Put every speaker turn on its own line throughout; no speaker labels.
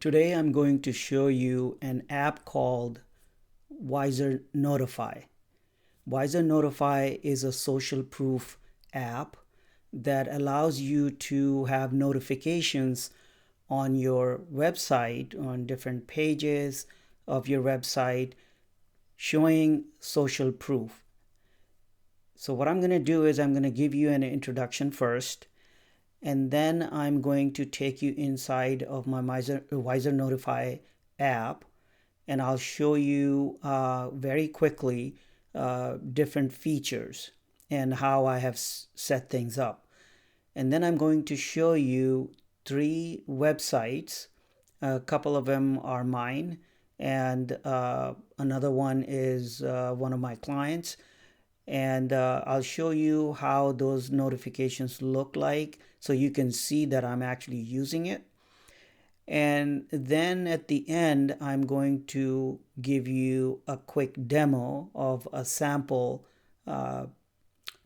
Today I'm going to show you an app called WiserNotify. WiserNotify is a social proof app that allows you to have notifications on your website, on different pages of your website, showing social proof. So what I'm going to do is I'm going to give you an introduction first, and then I'm going to take you inside of my WiserNotify app, and I'll show you very quickly different features and how I have set things up. And then I'm going to show you 3 websites. A couple of them are mine, and another one is one of my clients. And I'll show you how those notifications look like so you can see that I'm actually using it. And then at the end, I'm going to give you a quick demo of a sample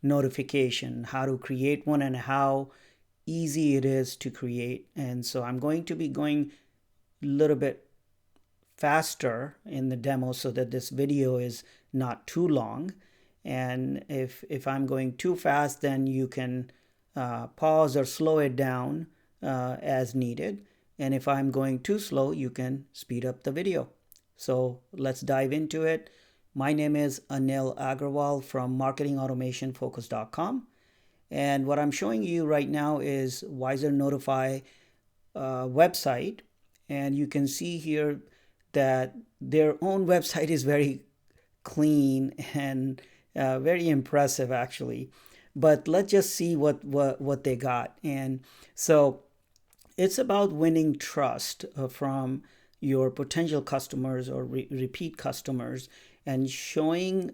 notification, how to create one and how easy it is to create. And so I'm going to be going a little bit faster in the demo so that this video is not too long. And if I'm going too fast, then you can pause or slow it down as needed. And if I'm going too slow, you can speed up the video. So let's dive into it. My name is Anil Agrawal from marketingautomationfocus.com. And what I'm showing you right now is WiserNotify website. And you can see here that their own website is very clean and very impressive, actually. But let's just see what they got. And so it's about winning trust from your potential customers or repeat customers, and showing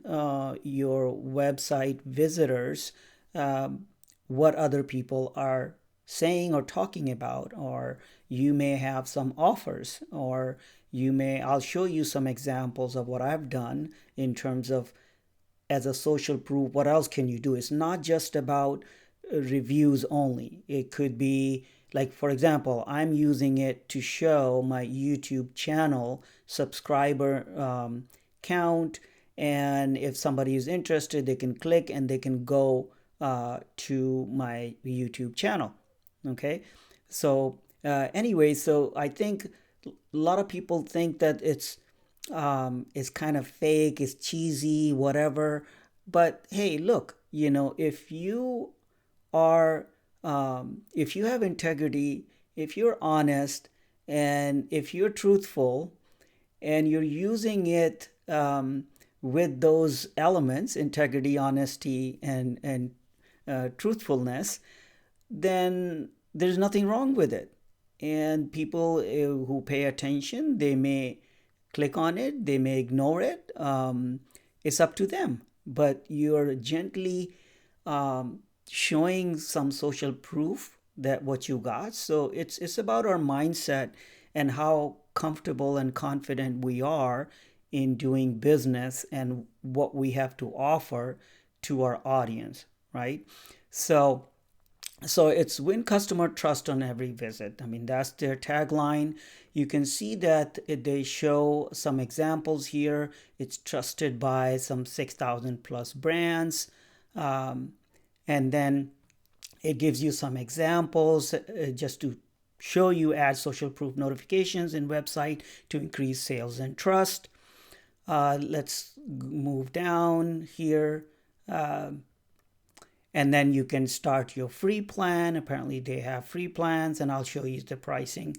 your website visitors what other people are saying or talking about. Or you may have some offers, or I'll show you some examples of what I've done in terms of as a social proof. What else can you do? It's not just about reviews only. It could be, like, for example, I'm using it to show my YouTube channel subscriber count. And if somebody is interested, they can click and they can go to my YouTube channel. Okay. So anyway, so I think a lot of people think that it's kind of fake, it's cheesy, whatever. But hey, look, if you are, if you have integrity, if you're honest, and if you're truthful, and you're using it with those elements, integrity, honesty, and truthfulness, then there's nothing wrong with it. And people who pay attention, they may click on it, they may ignore it. It's up to them. But you're gently showing some social proof that what you got. So it's about our mindset and how comfortable and confident we are in doing business and what we have to offer to our audience, right? So it's win customer trust on every visit. I mean, that's their tagline. You can see that they show some examples here. It's trusted by some 6,000 plus brands. And then it gives you some examples just to show you add social proof notifications in website to increase sales and trust. Let's move down here. And then you can start your free plan. Apparently they have free plans, and I'll show you the pricing.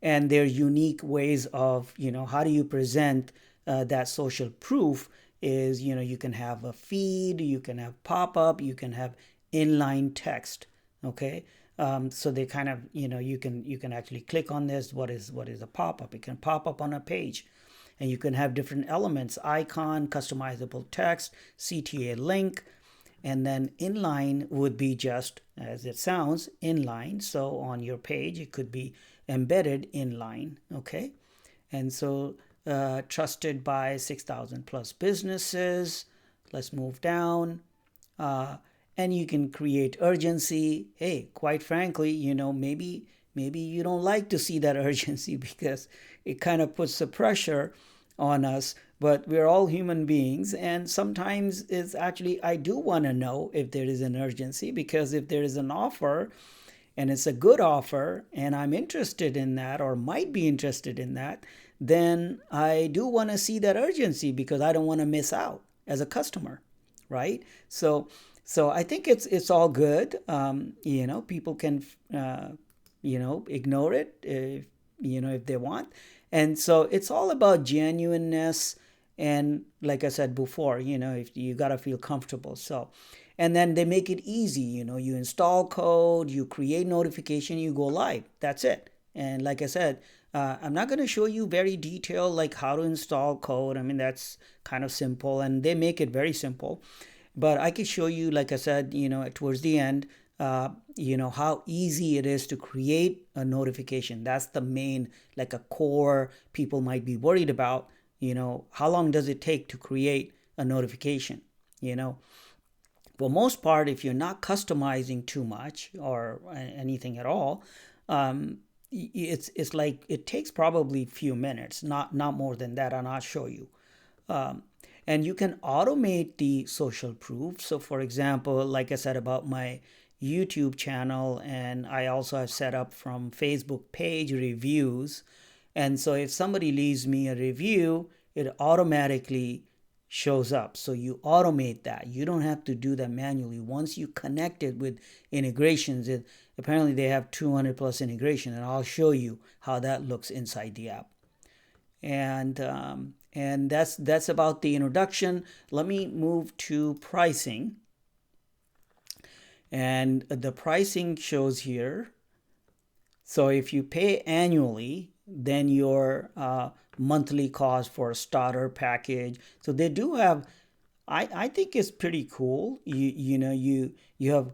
And their unique ways of, how do you present that social proof is, you can have a feed, you can have pop-up, you can have inline text. Okay. So they kind of, you can actually click on this. What is a pop-up? It can pop up on a page. And you can have different elements: icon, customizable text, CTA link. And then inline would be just as it sounds, inline. So on your page, it could be embedded inline. Okay. And so trusted by 6,000 plus businesses. Let's move down. And you can create urgency. Hey, quite frankly, maybe maybe you don't like to see that urgency because it kind of puts the pressure on us. But we're all human beings, and sometimes it's actually I do want to know if there is an urgency, because if there is an offer and it's a good offer and I'm interested in that or might be interested in that, then I do want to see that urgency because I don't want to miss out as a customer, right? So I think it's all good. People can ignore it if they want, and so it's all about genuineness. And like I said before, if you got to feel comfortable. So, and then they make it easy. You install code, you create notification, you go live. That's it. And like I said, I'm not going to show you very detailed like how to install code. I mean, that's kind of simple, and they make it very simple. But I could show you, like I said, towards the end, how easy it is to create a notification. That's the main, like a core people might be worried about. How long does it take to create a notification? For most part, if you're not customizing too much or anything at all, it's like it takes probably a few minutes, not more than that, and I'll show you. And you can automate the social proof. So for example, like I said about my YouTube channel, and I also have set up from Facebook page reviews. And so if somebody leaves me a review, it automatically shows up. So you automate that. You don't have to do that manually. Once you connect it with integrations, apparently they have 200 plus integration, and I'll show you how that looks inside the app. And that's about the introduction. Let me move to pricing. And the pricing shows here. So if you pay annually, then your monthly cost for a starter package. So they do have, I think it's pretty cool. You have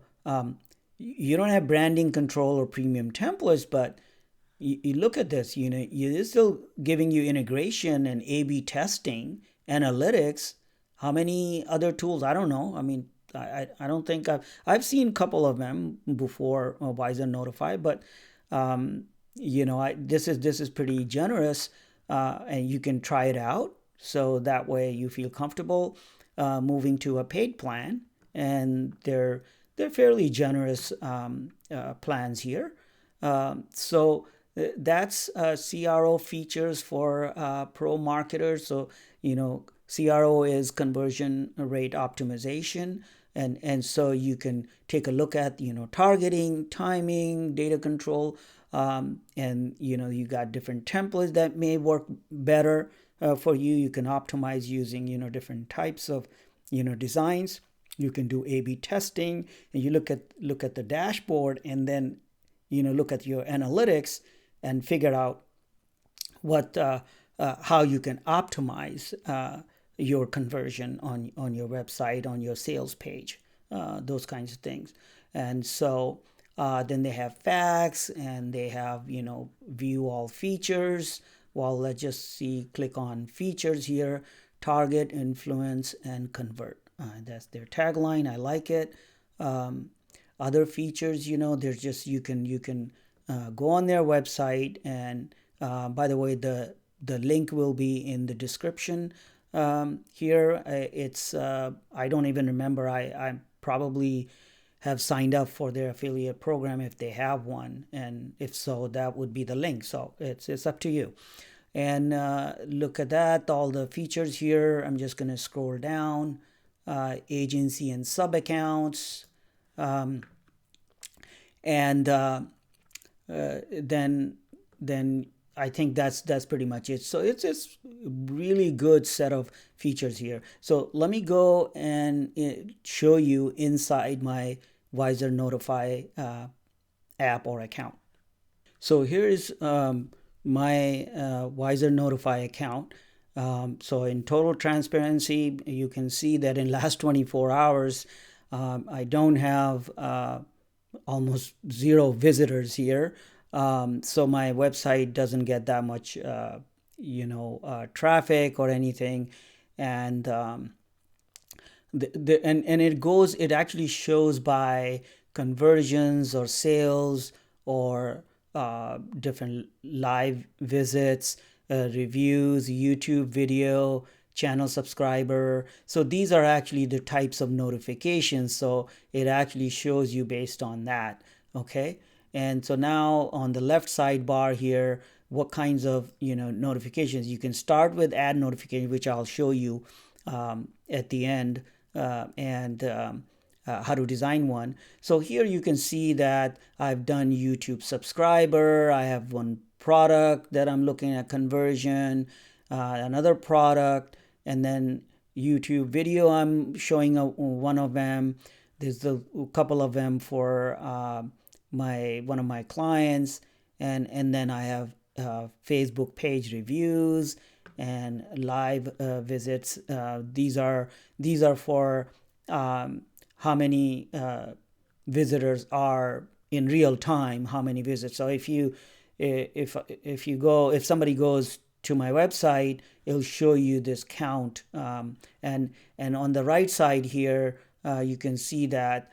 you don't have branding control or premium templates, but you look at this, you're still giving you integration and A/B testing, analytics. How many other tools? I don't know. I mean, I don't think I've seen a couple of them before, WiserNotify, but this is pretty generous, and you can try it out. So that way you feel comfortable moving to a paid plan, and they're fairly generous plans here. So that's CRO features for pro marketers. So CRO is conversion rate optimization. And so you can take a look at targeting, timing, data control, and you got different templates that may work better for you. You can optimize using different types of designs. You can do A/B testing, and you look at the dashboard, and then look at your analytics and figure out what how you can optimize your conversion on your website, on your sales page, those kinds of things. And so then they have facts, and they have view all features. Well, let's just click on features here: target, influence, and convert. That's their tagline. I like it. Other features, there's just you can go on their website, and by the way, the link will be in the description. Here it's I don't even remember. I probably have signed up for their affiliate program if they have one, and if so, that would be the link. So it's up to you. And look at that, all the features here. I'm just going to scroll down. Agency and sub accounts, and then I think that's pretty much it. So it's just really good set of features here. So let me go and show you inside my WiserNotify app or account. So here is my WiserNotify account. So in total transparency, you can see that in last 24 hours, I don't have almost zero visitors here. So my website doesn't get that much, traffic or anything. And it actually shows by conversions or sales or different live visits, reviews, YouTube video, channel subscriber. So these are actually the types of notifications. So it actually shows you based on that. Okay. And so now on the left sidebar here, what kinds of notifications you can start with add notification, which I'll show you at the end, and how to design one. So here you can see that I've done YouTube subscriber. I have one product that I'm looking at conversion, another product, and then YouTube video. I'm showing one of them. There's a couple of them for one of my clients, and then I have Facebook page reviews and live visits. These are for how many visitors are in real time, how many visits. So if somebody goes to my website, it'll show you this count, and on the right side here you can see that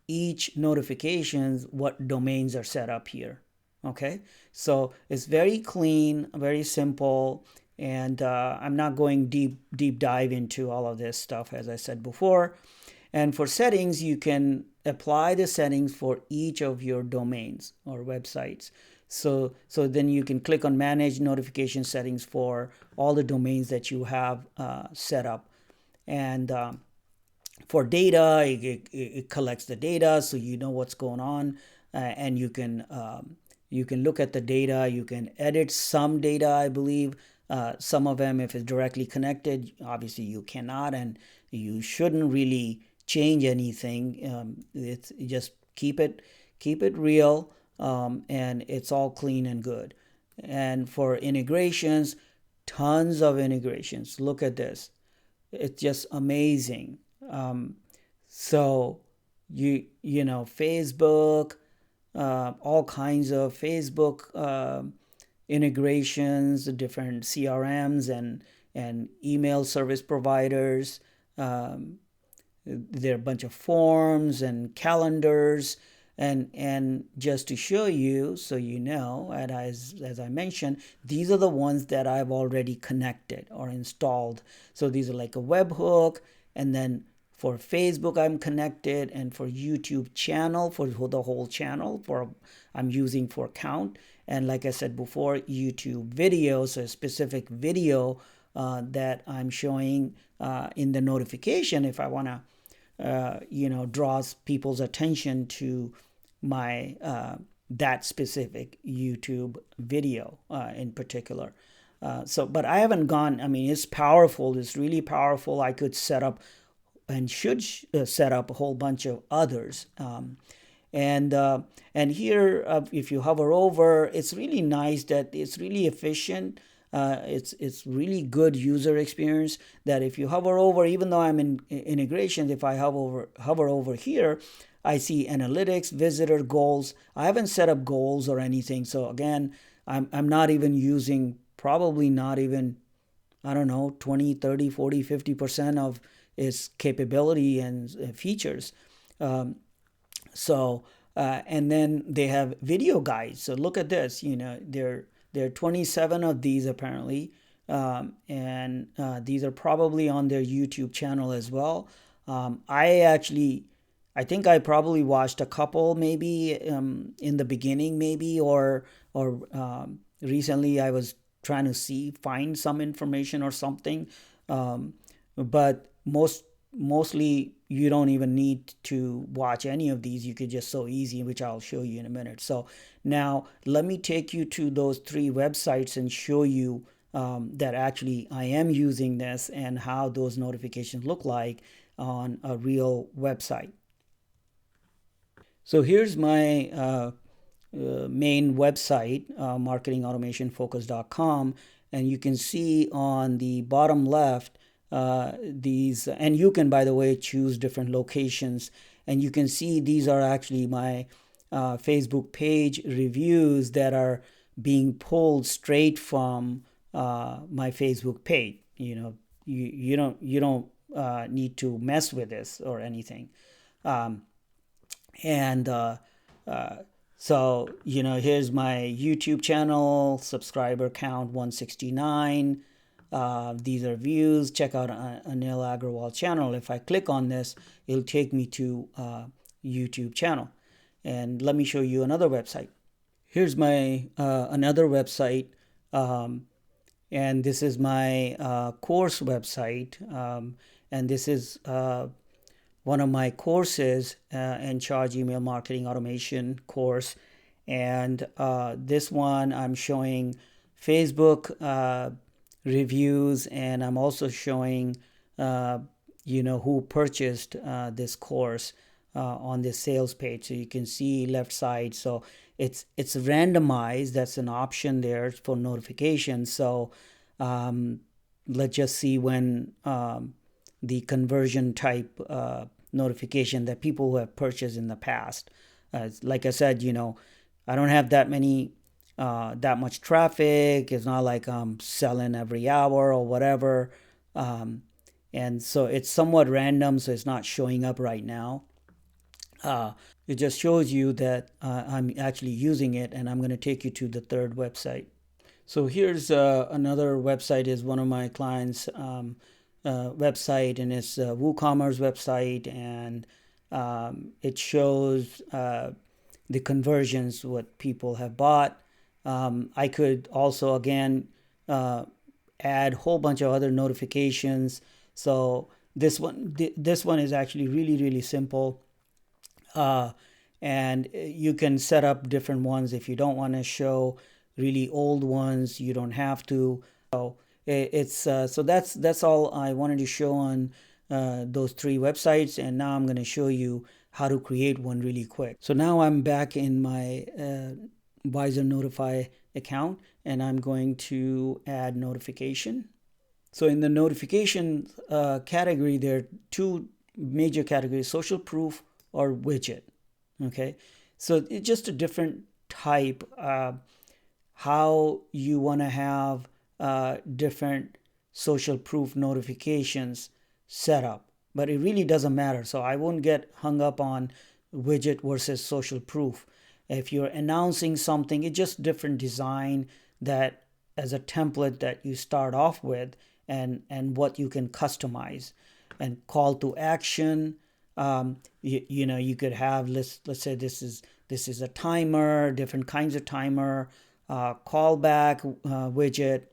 each notifications what domains are set up here. Okay, so it's very clean, very simple, and I'm not going deep dive into all of this stuff, as I said before. And for settings, you can apply the settings for each of your domains or websites. So then you can click on manage notification settings for all the domains that you have set up. And for data, it collects the data so you know what's going on, and you can look at the data. You can edit some data, I believe. Some of them, if it's directly connected, obviously you cannot, and you shouldn't really change anything. It's just keep it real, and it's all clean and good. And for integrations, tons of integrations. Look at this. It's just amazing. So Facebook, all kinds of Facebook integrations, different CRMs and email service providers. There are a bunch of forms and calendars, and just to show you, so you know, and as I mentioned, these are the ones that I've already connected or installed. So these are like a webhook, and then for Facebook I'm connected, and for YouTube channel, for the whole channel, I'm using for count, and like I said before, YouTube video, so a specific video that I'm showing in the notification if I want to draws people's attention to my that specific YouTube video in particular. But I haven't gone. I mean, it's powerful. It's really powerful. I could set up and should set up a whole bunch of others. And here, if you hover over, it's really nice that it's really efficient. It's really good user experience that if you hover over, even though I'm in integrations, if I hover over here, I see analytics, visitor, goals. I haven't set up goals or anything. So again, I'm not even using, probably not even, I don't know, 20, 30, 40, 50% of its capability and features. And then they have video guides. So look at this, there are 27 of these apparently, and these are probably on their YouTube channel as well. I think I probably watched a couple maybe in the beginning maybe, or recently I was trying to find some information or something, but mostly you don't even need to watch any of these. You could just so easy, which I'll show you in a minute. So now let me take you to those 3 websites and show you that actually I am using this and how those notifications look like on a real website. So here's my main website, marketingautomationfocus.com, and you can see on the bottom left these, and you can, by the way, choose different locations, and you can see these are actually my Facebook page reviews that are being pulled straight from my Facebook page. You don't need to mess with this or anything. So, here's my YouTube channel, subscriber count 169. These are views. Check out Anil Agrawal channel. If I click on this, it'll take me to YouTube channel. And let me show you another website. Here's my another website. And this is my course website. And this is one of my courses, in charge email marketing automation course. And this one I'm showing Facebook reviews, and I'm also showing who purchased this course on this sales page. So you can see left side. So it's randomized. That's an option there for notifications. So let's just see when the conversion type notification that people who have purchased in the past. Like I said, I don't have that much traffic. It's not like I'm selling every hour or whatever. And so it's somewhat random, so it's not showing up right now. It just shows you that I'm actually using it, and I'm going to take you to the third website. So here's another website, is one of my clients' website, and it's a WooCommerce website, and it shows the conversions, what people have bought. I could also, again, add a whole bunch of other notifications. So this one is actually really, really simple. And you can set up different ones. If you don't want to show really old ones, you don't have to. So so that's all I wanted to show on those three websites. And now I'm going to show you how to create one really quick. So now I'm back in my WiserNotify account, and I'm going to add notification. So in the notification category, there are two major categories: social proof or widget. Okay, so it's just a different type. How you want to have different social proof notifications set up, but it really doesn't matter. So I won't get hung up on widget versus social proof. If you're announcing something, it's just different design that as a template that you start off with, and what you can customize. And call to action, you could have, let's say this is a timer, different kinds of timer, callback widget,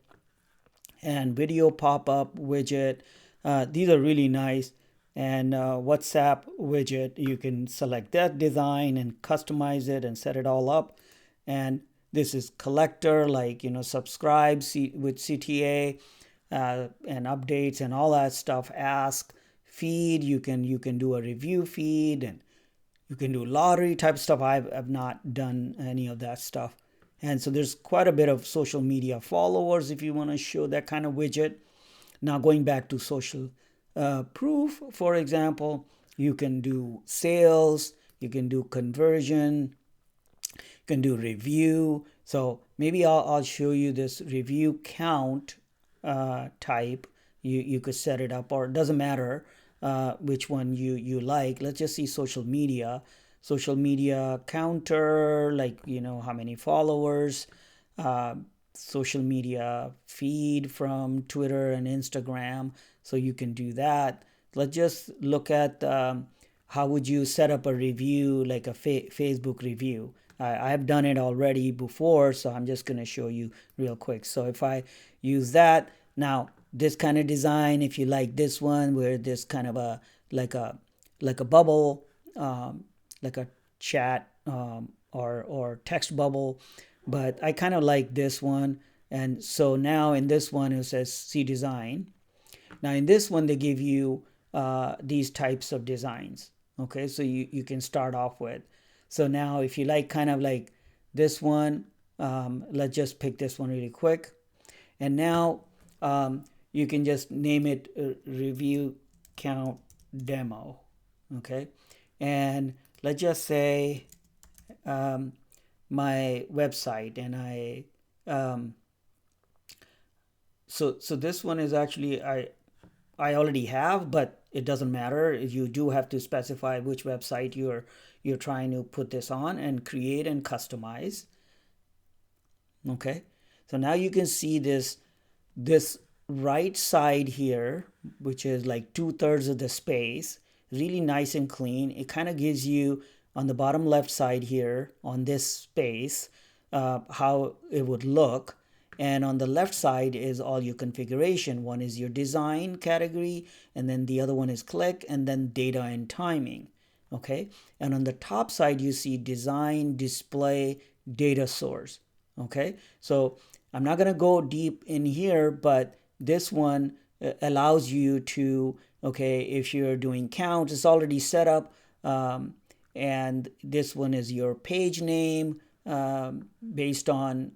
and video pop-up widget. These are really nice. And WhatsApp widget, you can select that design and customize it and set it all up. And this is collector, like subscribe with CTA and updates and all that stuff. Ask, feed, you can do a review feed, and you can do lottery type stuff. I've not done any of that stuff. And so there's quite a bit of social media followers if you want to show that kind of widget. Now going back to social proof, for example, you can do sales, you can do conversion, you can do review. So maybe I'll show you this review count type. You could set it up, or it doesn't matter which one you like. Let's just see social media counter, like how many followers, social media feed from Twitter and Instagram. So you can do that. Let's just look at how would you set up a review, like a Facebook review. I have done it already before, so I'm just going to show you real quick. So if I use that, now this kind of design, if you like this one, where this kind of a like a bubble, like a chat or text bubble, but I kind of like this one. And so now in this one it says see design. Now in this one they give you these types of designs. Okay, so you can start off with. So now if you like kind of like this one, let's just pick this one really quick. And now you can just name it review count demo. Okay, and let's just say my website, and so this one is actually I already have, but it doesn't matter. You do have to specify which website you're you're trying to put this on and create and customize. Okay, so now you can see this right side here, which is like 2/3 of the space, really nice and clean. It kind of gives you on the bottom left side here on this space how it would look. And on the left side is all your configuration. One is your design category, and then the other one is click, and then data and timing. Okay, and on the top side you see design, display, data source. Okay, so I'm not going to go deep in here, but this one allows you to, okay, if you're doing counts, it's already set up. And this one is your page name based on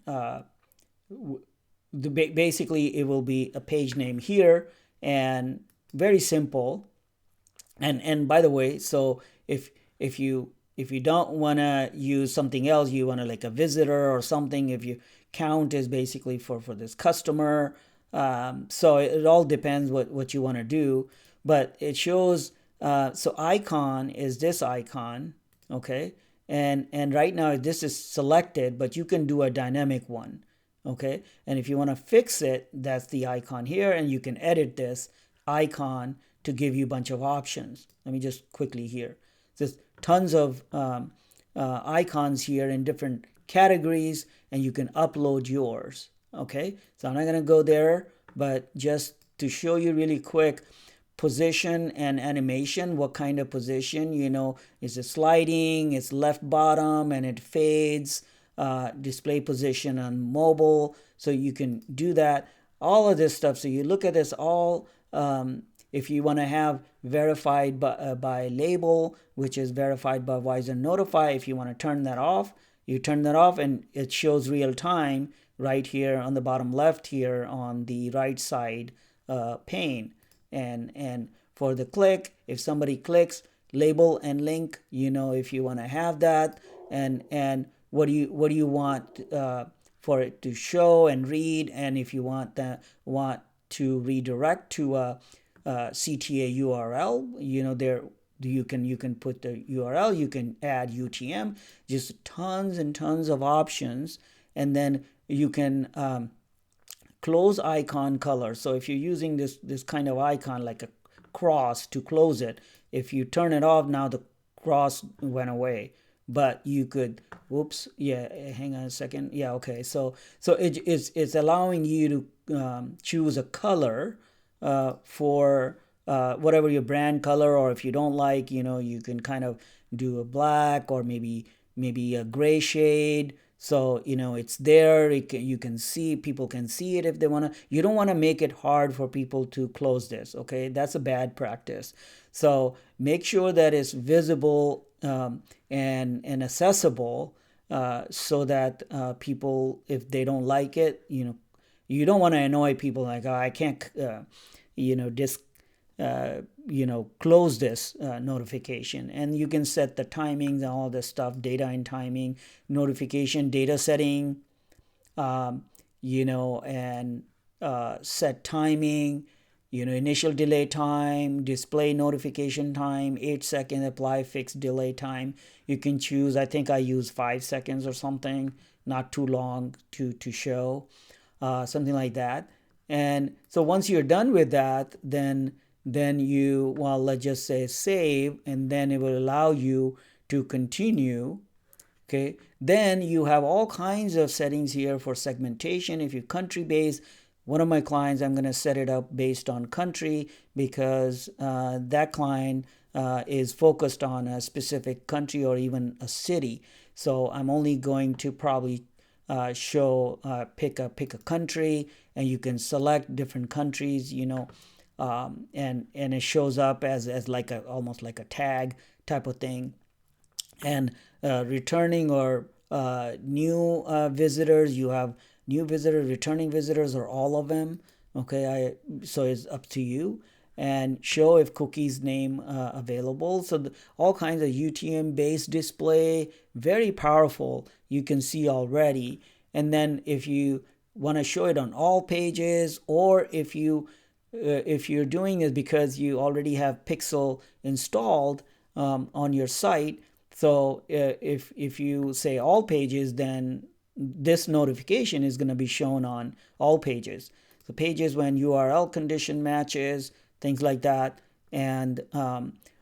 basically it will be a page name here, and very simple. And by the way, so if you don't want to use something else, you want to like a visitor or something, if you count is basically for this customer. So it all depends what you want to do, but it shows. So icon is this icon, okay, and right now this is selected, but you can do a dynamic one, okay. And if you want to fix it, that's the icon here, and you can edit this icon to give you a bunch of options. Let me just quickly here. There's tons of icons here in different categories, and you can upload yours. Okay, so I'm not going to go there, but just to show you really quick, position and animation, what kind of position, is it sliding, it's left bottom and it fades, display position on mobile, so you can do that, all of this stuff. So you look at this all, if you want to have verified by label, which is verified by WiserNotify, if you want to turn that off, you turn that off and it shows real time right here on the bottom left here on the right side pane. And for the click, if somebody clicks, label and link, if you want to have that, and what do you want for it to show and read, and if you want to redirect to a CTA URL, there you can put the URL, you can add UTM, just tons and tons of options. And then you can close icon color. So if you're using this kind of icon like a cross to close it, if you turn it off, now the cross went away. But you could, hang on a second. Yeah, okay. So it's allowing you to choose a color for whatever your brand color, or if you don't like, you can kind of do a black or maybe a gray shade. So, it's there. You can see, people can see it if they want to. You don't want to make it hard for people to close this, okay? That's a bad practice. So make sure that it's visible and accessible so that people, if they don't like it, you don't want to annoy people like, oh, I can't, close this notification. And you can set the timings and all this stuff, data and timing, notification, data setting, and set timing, initial delay time, display notification time, 8 second apply fixed delay time. You can choose, I think I use 5 seconds or something, not too long to show, something like that. And so once you're done with that, then you, let's just say save, and then it will allow you to continue. Okay, then you have all kinds of settings here for segmentation. If you're country based, one of my clients, I'm going to set it up based on country, because that client is focused on a specific country or even a city. So I'm only going to probably pick a country, and you can select different countries, and it shows up as like almost like a tag type of thing. And returning or new visitors, you have new visitors, returning visitors, or all of them. Okay, so it's up to you. And show if cookies name available. So all kinds of UTM based display, very powerful, you can see already. And then if you want to show it on all pages, or if you're doing it because you already have Pixel installed on your site, So if you say all pages, then this notification is going to be shown on all pages. So pages when URL condition matches, things like that. And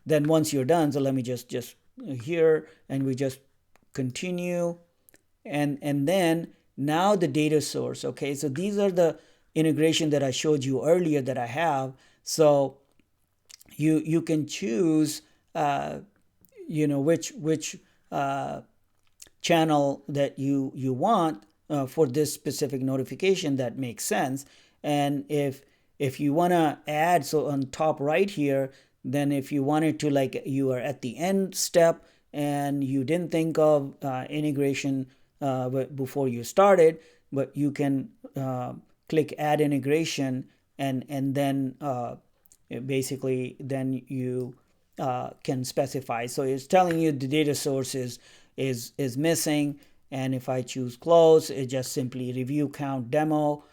then once you're done, so let me just here, and we just continue. And then now the data source. Okay, so these are the integration that I showed you earlier that I have. So you can choose which channel that you want for this specific notification that makes sense. And if you want to add, so on top right here, then if you wanted to, like, you are at the end step and you didn't think of integration before you started, but you can click add integration, and then basically then you can specify. So it's telling you the data source is missing, and if I choose close, it just simply review count demo.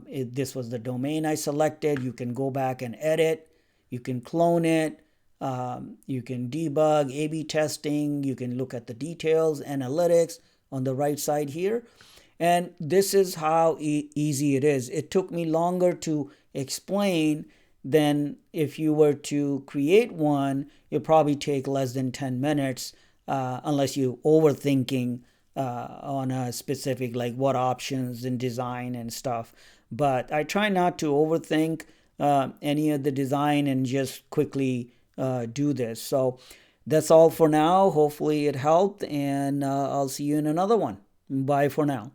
This was the domain I selected. You can go back and edit. You can clone it. You can debug, A/B testing. You can look at the details, analytics on the right side here. And this is how easy it is. It took me longer to explain than if you were to create one. It'll probably take less than 10 minutes unless you're overthinking on a specific, like what options and design and stuff. But I try not to overthink any of the design and just quickly do this. So that's all for now. Hopefully it helped, and I'll see you in another one. Bye for now.